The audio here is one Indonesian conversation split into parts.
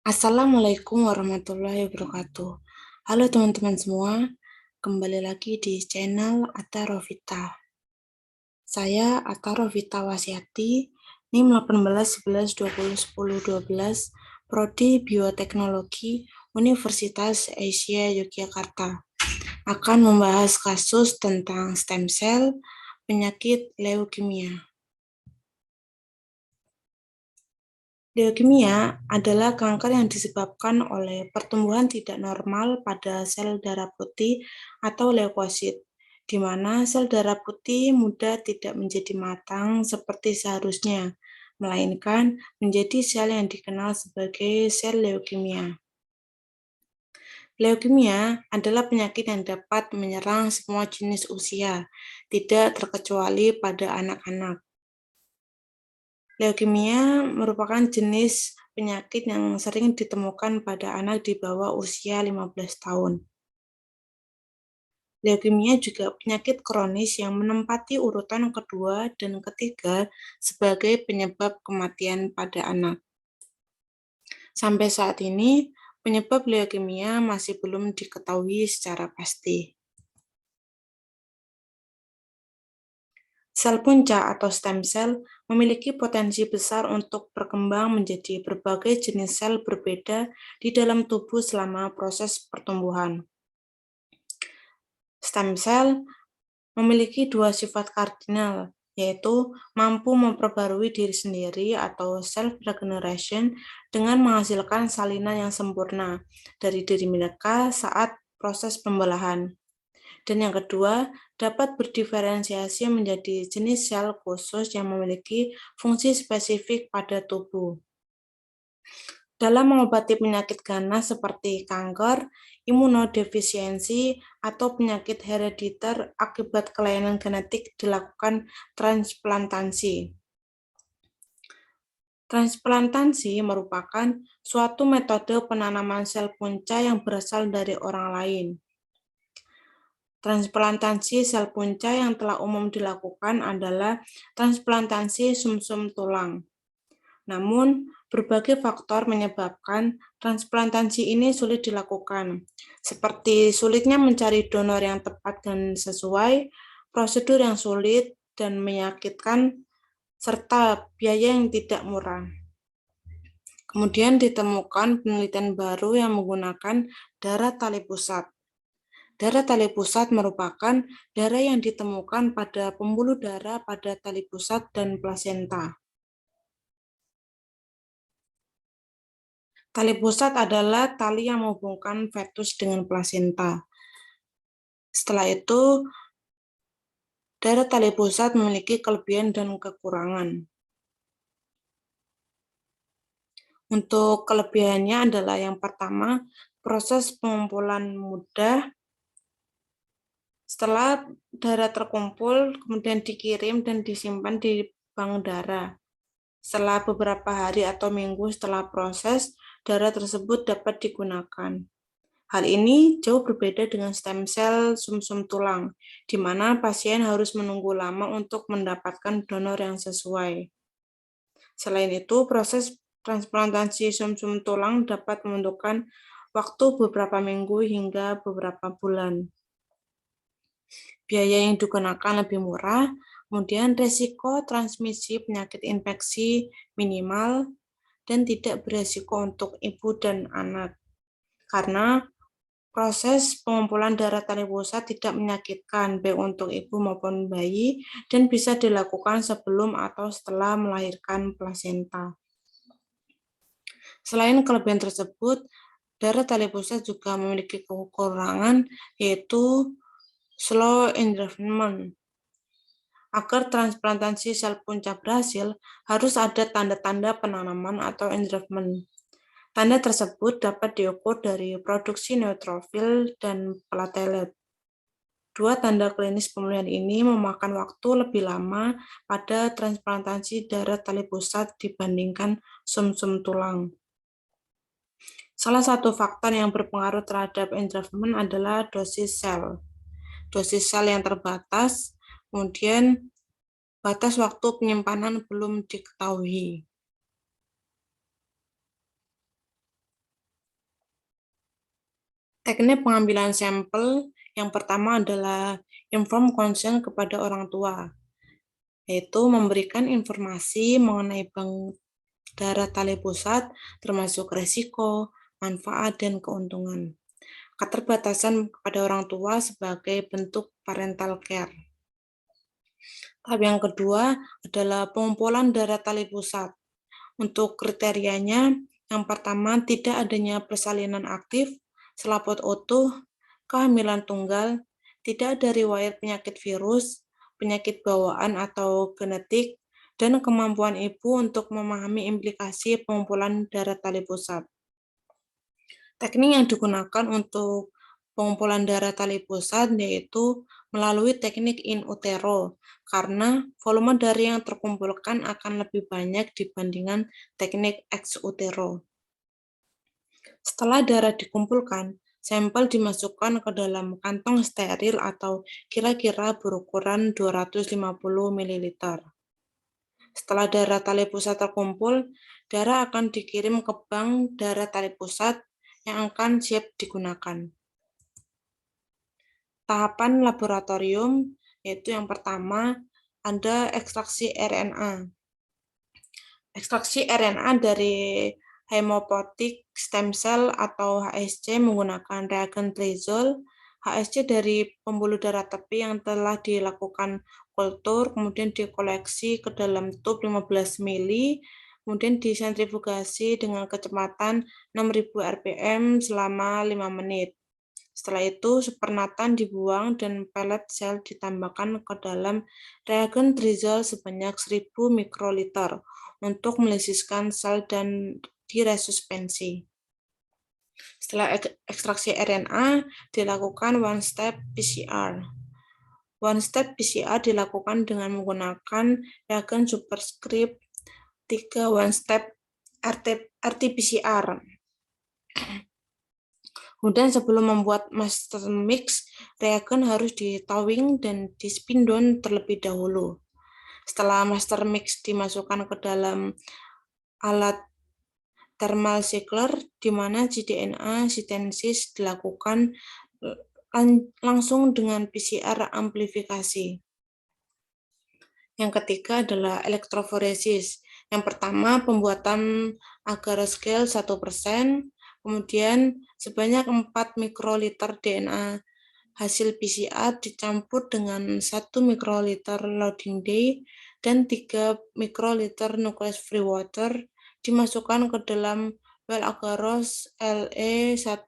Assalamualaikum warahmatullahi wabarakatuh. Halo teman-teman semua, kembali lagi di channel Atta Rovita. Saya Atta Rovita Wasiati, NIM 1811201012, Prodi Bioteknologi Universitas Asia Yogyakarta. Akan membahas kasus tentang stem cell, penyakit leukemia. Leukemia adalah kanker yang disebabkan oleh pertumbuhan tidak normal pada sel darah putih atau leukosit, di mana sel darah putih muda tidak menjadi matang seperti seharusnya, melainkan menjadi sel yang dikenal sebagai sel leukemia. Leukemia adalah penyakit yang dapat menyerang semua jenis usia, tidak terkecuali pada anak-anak. Leukemia merupakan jenis penyakit yang sering ditemukan pada anak di bawah usia 15 tahun. Leukemia juga penyakit kronis yang menempati urutan kedua dan ketiga sebagai penyebab kematian pada anak. Sampai saat ini, penyebab leukemia masih belum diketahui secara pasti. Sel punca atau stem cell memiliki potensi besar untuk berkembang menjadi berbagai jenis sel berbeda di dalam tubuh selama proses pertumbuhan. Stem cell memiliki dua sifat kardinal, yaitu mampu memperbarui diri sendiri atau self-regeneration dengan menghasilkan salinan yang sempurna dari diri mereka saat proses pembelahan. Dan yang kedua, dapat berdiferensiasi menjadi jenis sel khusus yang memiliki fungsi spesifik pada tubuh. Dalam mengobati penyakit ganas seperti kanker, imunodefisiensi, atau penyakit herediter akibat kelainan genetik dilakukan transplantasi. Transplantasi merupakan suatu metode penanaman sel punca yang berasal dari orang lain. Transplantasi sel punca yang telah umum dilakukan adalah transplantasi sumsum tulang. Namun, berbagai faktor menyebabkan transplantasi ini sulit dilakukan, seperti sulitnya mencari donor yang tepat dan sesuai, prosedur yang sulit dan menyakitkan, serta biaya yang tidak murah. Kemudian ditemukan penelitian baru yang menggunakan darah tali pusat. Darah tali pusat merupakan darah yang ditemukan pada pembuluh darah pada tali pusat dan plasenta. Tali pusat adalah tali yang menghubungkan fetus dengan plasenta. Setelah itu, darah tali pusat memiliki kelebihan dan kekurangan. Untuk kelebihannya adalah yang pertama, proses pengumpulan mudah. Setelah darah terkumpul, kemudian dikirim dan disimpan di bank darah. Setelah beberapa hari atau minggu setelah proses, darah tersebut dapat digunakan. Hal ini jauh berbeda dengan stem cell sumsum tulang, di mana pasien harus menunggu lama untuk mendapatkan donor yang sesuai. Selain itu, proses transplantasi sumsum tulang dapat membutuhkan waktu beberapa minggu hingga beberapa bulan. Biaya yang digunakan lebih murah, kemudian resiko transmisi penyakit infeksi minimal, dan tidak beresiko untuk ibu dan anak. Karena proses pengumpulan darah tali pusat tidak menyakitkan baik untuk ibu maupun bayi dan bisa dilakukan sebelum atau setelah melahirkan plasenta. Selain kelebihan tersebut, darah tali pusat juga memiliki kekurangan, yaitu slow engraftment. Agar transplantasi sel punca berhasil, harus ada tanda-tanda penanaman atau engraftment. Tanda tersebut dapat diukur dari produksi neutrofil dan platelet. Dua tanda klinis pemulihan ini memakan waktu lebih lama pada transplantasi darah tali pusat dibandingkan sumsum tulang. Salah satu faktor yang berpengaruh terhadap engraftment adalah dosis sel. Dosis sel yang terbatas, kemudian batas waktu penyimpanan belum diketahui. Teknik pengambilan sampel yang pertama adalah inform consent kepada orang tua, yaitu memberikan informasi mengenai bank darah tali pusat, termasuk risiko, manfaat, dan keuntungan. Keterbatasan kepada orang tua sebagai bentuk parental care. Tahap yang kedua adalah pengumpulan darah tali pusat. Untuk kriterianya, yang pertama tidak adanya persalinan aktif, selaput utuh, kehamilan tunggal, tidak ada riwayat penyakit virus, penyakit bawaan atau genetik, dan kemampuan ibu untuk memahami implikasi pengumpulan darah tali pusat. Teknik yang digunakan untuk pengumpulan darah tali pusat yaitu melalui teknik in utero, karena volume darah yang terkumpulkan akan lebih banyak dibandingkan teknik ex utero. Setelah darah dikumpulkan, sampel dimasukkan ke dalam kantong steril atau kira-kira berukuran 250 ml. Setelah darah tali pusat terkumpul, darah akan dikirim ke bank darah tali pusat yang akan siap digunakan. Tahapan laboratorium, yaitu yang pertama, ada ekstraksi RNA. Ekstraksi RNA dari hematopoietic stem cell atau HSC menggunakan reagen Trizol. HSC dari pembuluh darah tepi yang telah dilakukan kultur, kemudian dikoleksi ke dalam tub 15 ml, kemudian disentrifugasi dengan kecepatan 6000 rpm selama 5 menit. Setelah itu, supernatan dibuang dan pelet sel ditambahkan ke dalam reagen Trizol sebanyak 1000 mikroliter untuk melisiskan sel dan diresuspensi. Setelah ekstraksi RNA, dilakukan one-step PCR. One-step PCR dilakukan dengan menggunakan reagen superscript 3 one-step RT-PCR. Kemudian sebelum membuat master mix, reagen harus ditowing dan di-spin down terlebih dahulu. Setelah master mix dimasukkan ke dalam alat thermal cycler, di mana cDNA sintesis dilakukan langsung dengan PCR amplifikasi. Yang ketiga adalah elektroforesis. Yang pertama, pembuatan agar scale 1%, kemudian sebanyak 4 mikroliter DNA hasil PCR dicampur dengan 1 mikroliter loading day dan 3 mikroliter nucleus free water dimasukkan ke dalam well agarose LE 1%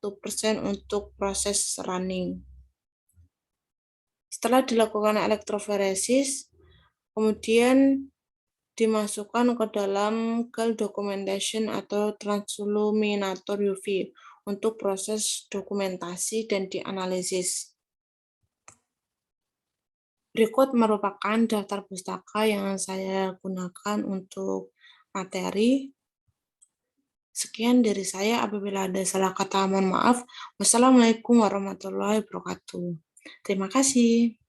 untuk proses running. Setelah dilakukan elektroforesis, kemudian dimasukkan ke dalam GAL documentation atau transluminator UV untuk proses dokumentasi dan dianalisis. Berikut merupakan daftar pustaka yang saya gunakan untuk materi. Sekian dari saya, apabila ada salah kata mohon maaf. Wassalamualaikum warahmatullahi wabarakatuh. Terima kasih.